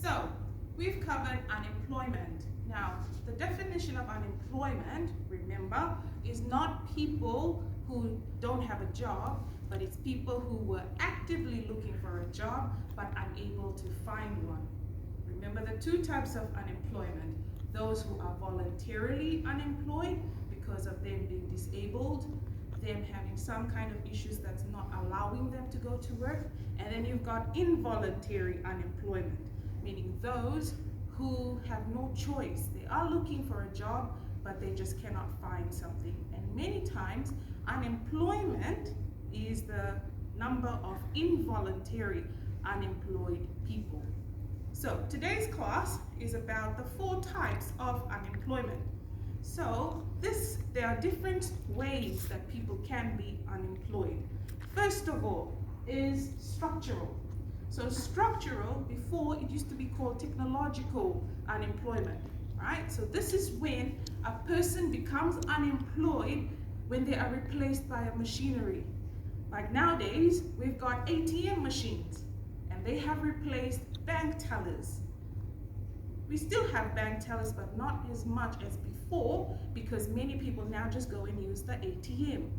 So, we've covered unemployment. Now, the definition of unemployment, remember, is not people who don't have a job, but it's people who were actively looking for a job but unable to find one. Remember the two types of unemployment: those who are voluntarily unemployed because of them being disabled, them having some kind of issues that's not allowing them to go to work, and then you've got involuntary unemployment, meaning those who have no choice. They are looking for a job, but they just cannot find something. And many times, unemployment is the number of involuntary unemployed people. So today's class is about the 4 types of unemployment. So there are different ways that people can be unemployed. First of all is structural. So structural, before it used to be called technological unemployment, right? So this is when a person becomes unemployed when they are replaced by a machinery. Like nowadays, we've got ATM machines, and they have replaced bank tellers. We still have bank tellers, but not as much as before, because many people now just go and use the ATM.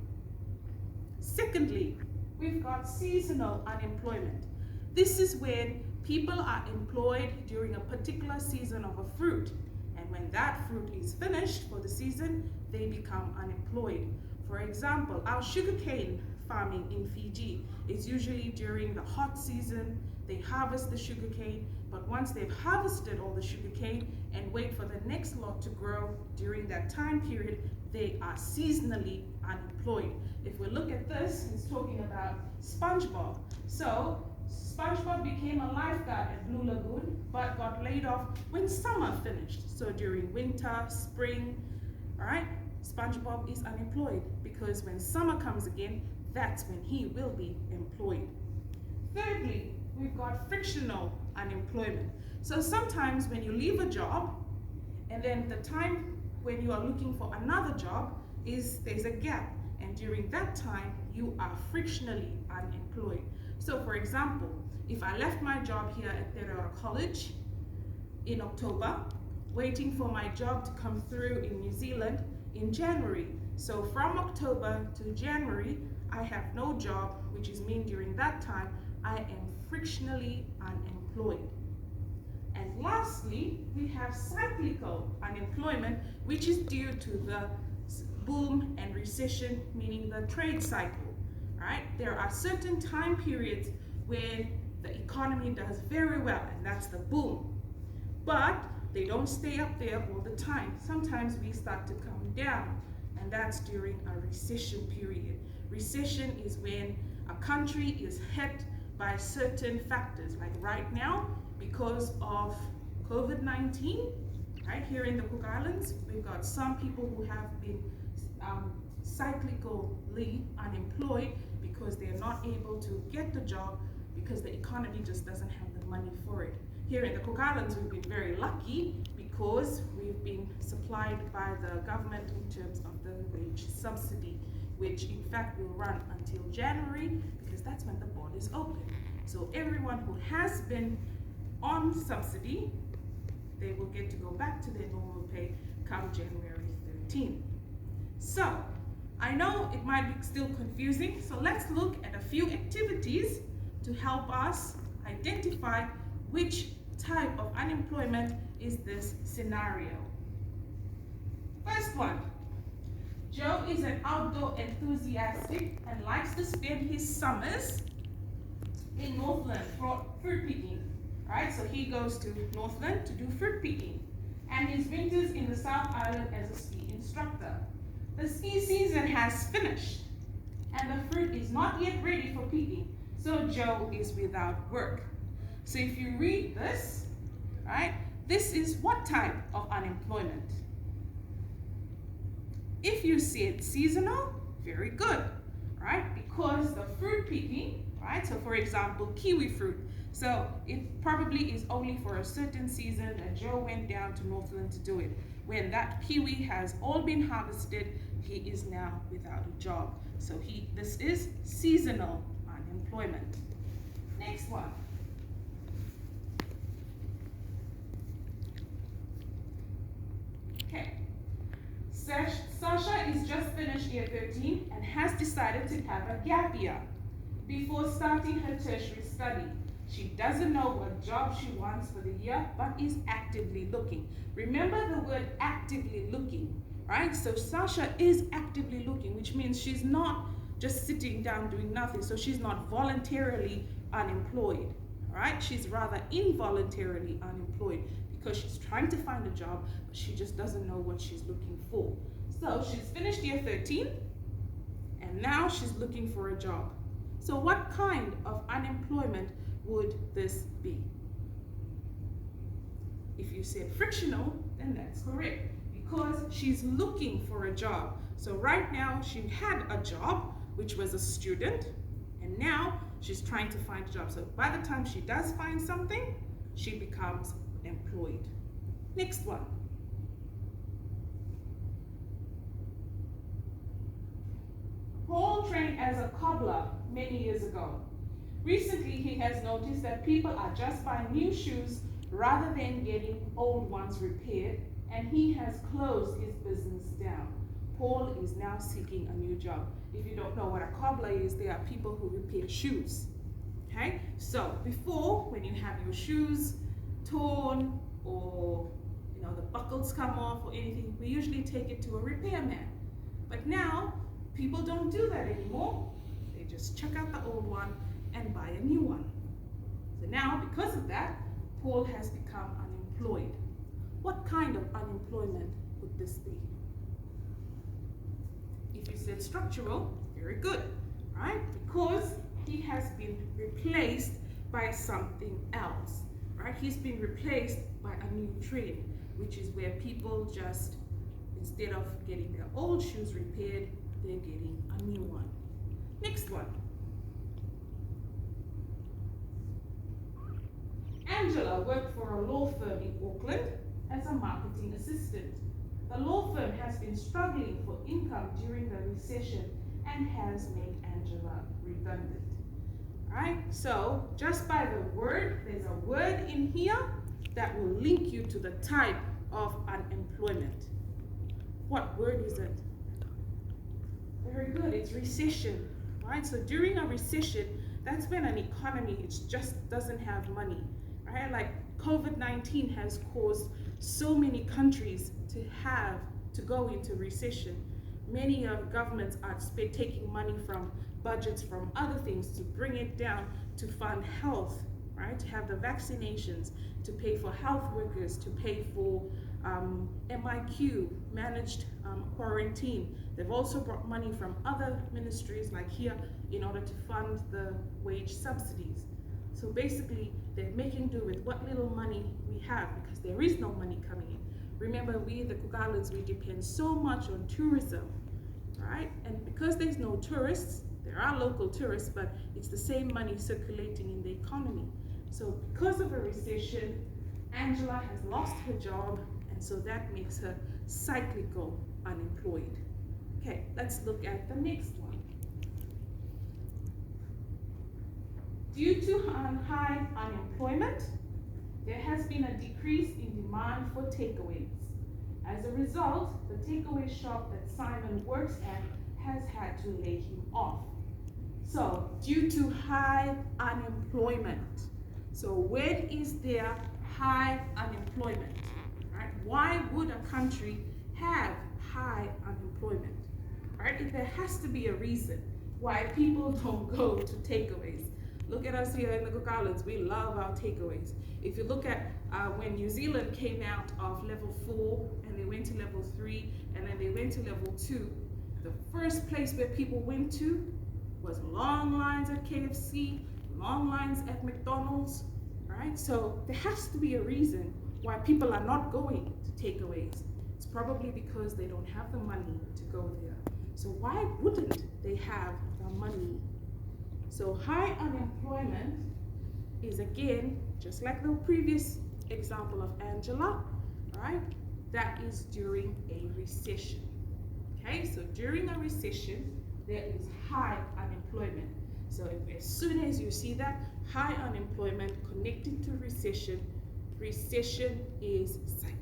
Secondly, we've got seasonal unemployment. This is when people are employed during a particular season of a fruit, and when that fruit is finished for the season, they become unemployed. For example, our sugarcane farming in Fiji is usually during the hot season. They harvest the sugarcane, but once they've harvested all the sugarcane and wait for the next lot to grow during that time period, they are seasonally unemployed. If we look at this, it's talking about SpongeBob. So SpongeBob became a lifeguard at Blue Lagoon, but got laid off when summer finished. So during winter, spring, all right, SpongeBob is unemployed, because when summer comes again, that's when he will be employed. Thirdly, we've got frictional unemployment. So sometimes when you leave a job, and then the time when you are looking for another job there's a gap, and during that time you are frictionally unemployed. So for example, if I left my job here at Terra College in October, waiting for my job to come through in New Zealand in January. So from October to January, I have no job, which is mean during that time I am frictionally unemployed. And lastly, we have cyclical unemployment, which is due to the boom and recession, meaning the trade cycle. Right? There are certain time periods when the economy does very well, and that's the boom. But they don't stay up there all the time. Sometimes we start to come down, and that's during a recession period. Recession is when a country is hit by certain factors, like right now, because of COVID-19, right here in the Cook Islands, we've got some people who have been cyclically unemployed because they're not able to get the job because the economy just doesn't have the money for it. Here in the Cook Islands, we've been very lucky because we've been supplied by the government in terms of the wage subsidy, which in fact will run until January, because that's when the borders open. So everyone who has been on subsidy, they will get to go back to their normal pay come January 13th. So I know it might be still confusing, so let's look at a few activities to help us identify which type of unemployment is this scenario. First one, Joe is an outdoor enthusiastic and likes to spend his summers in Northland for fruit picking. Right? So he goes to Northland to do fruit picking, and his winters in the South Island as a ski instructor. The ski season has finished, and the fruit is not yet ready for picking, so Joe is without work. So if you read this, right, this is what type of unemployment? If you said seasonal, very good, right? Because the fruit picking, right? So for example, kiwi fruit. So it probably is only for a certain season that Joe went down to Northland to do it. When that kiwi has all been harvested, he is now without a job. So this is seasonal unemployment. Next one. Sasha is just finished year 13 and has decided to have a gap year before starting her tertiary study. She doesn't know what job she wants for the year, but is actively looking. Remember the word actively looking, right? So Sasha is actively looking, which means she's not just sitting down doing nothing. So she's not voluntarily unemployed, right? She's rather involuntarily unemployed because she's trying to find a job, but she just doesn't know what she's looking for. So she's finished year 13, and now she's looking for a job. So what kind of unemployment would this be? If you said frictional, then that's correct, because she's looking for a job. So right now she had a job, which was a student, and now she's trying to find a job. So by the time she does find something, she becomes employed. Next one. Paul trained as a cobbler many years ago. Recently, he has noticed that people are just buying new shoes rather than getting old ones repaired, and he has closed his business down. Paul is now seeking a new job. If you don't know what a cobbler is, they are people who repair shoes. Okay? So before, when you have your shoes torn or the buckles come off or anything, we usually take it to a repairman. But now, people don't do that anymore. They just check out the old one and buy a new one. So now, because of that, Paul has become unemployed. What kind of unemployment would this be? If you said structural, very good, right? Because he has been replaced by something else, right? He's been replaced by a new trade, which is where people just, instead of getting their old shoes repaired, they're getting a new one. Next one. Angela worked for a law firm in Auckland as a marketing assistant. The law firm has been struggling for income during the recession and has made Angela redundant. All right, so just by the word, there's a word in here that will link you to the type of unemployment. What word is it? Very good, it's recession, right? So during a recession, that's when an economy just doesn't have money, right? Like COVID-19 has caused so many countries to go into recession. Many governments are taking money from budgets from other things to bring it down to fund health, right? To have the vaccinations, to pay for health workers, to pay for MIQ, managed quarantine. They've also brought money from other ministries like here in order to fund the wage subsidies. So basically, they're making do with what little money we have because there is no money coming in. Remember, we, the Cook Islands, we depend so much on tourism, right? And because there's no tourists, there are local tourists, but it's the same money circulating in the economy. So because of a recession, Angela has lost her job, and so that makes her cyclical unemployed. Okay, let's look at the next one. Due to high unemployment, there has been a decrease in demand for takeaways. As a result, the takeaway shop that Simon works at has had to lay him off. So, due to high unemployment. So, when is there high unemployment? Right? Why would a country have high unemployment? Right? There has to be a reason why people don't go to takeaways. Look at us here in the Cook Islands, we love our takeaways. If you look at when New Zealand came out of level 4 and they went to level 3 and then they went to level 2, the first place where people went to was long lines at KFC, long lines at McDonald's, right? So there has to be a reason why people are not going to takeaways. It's probably because they don't have the money to go there. So why wouldn't they have the money? So high unemployment is, again, just like the previous example of Angela, right? That is during a recession. Okay, so during a recession, there is high unemployment. So as soon as you see that high unemployment connected to recession, recession is cyclical.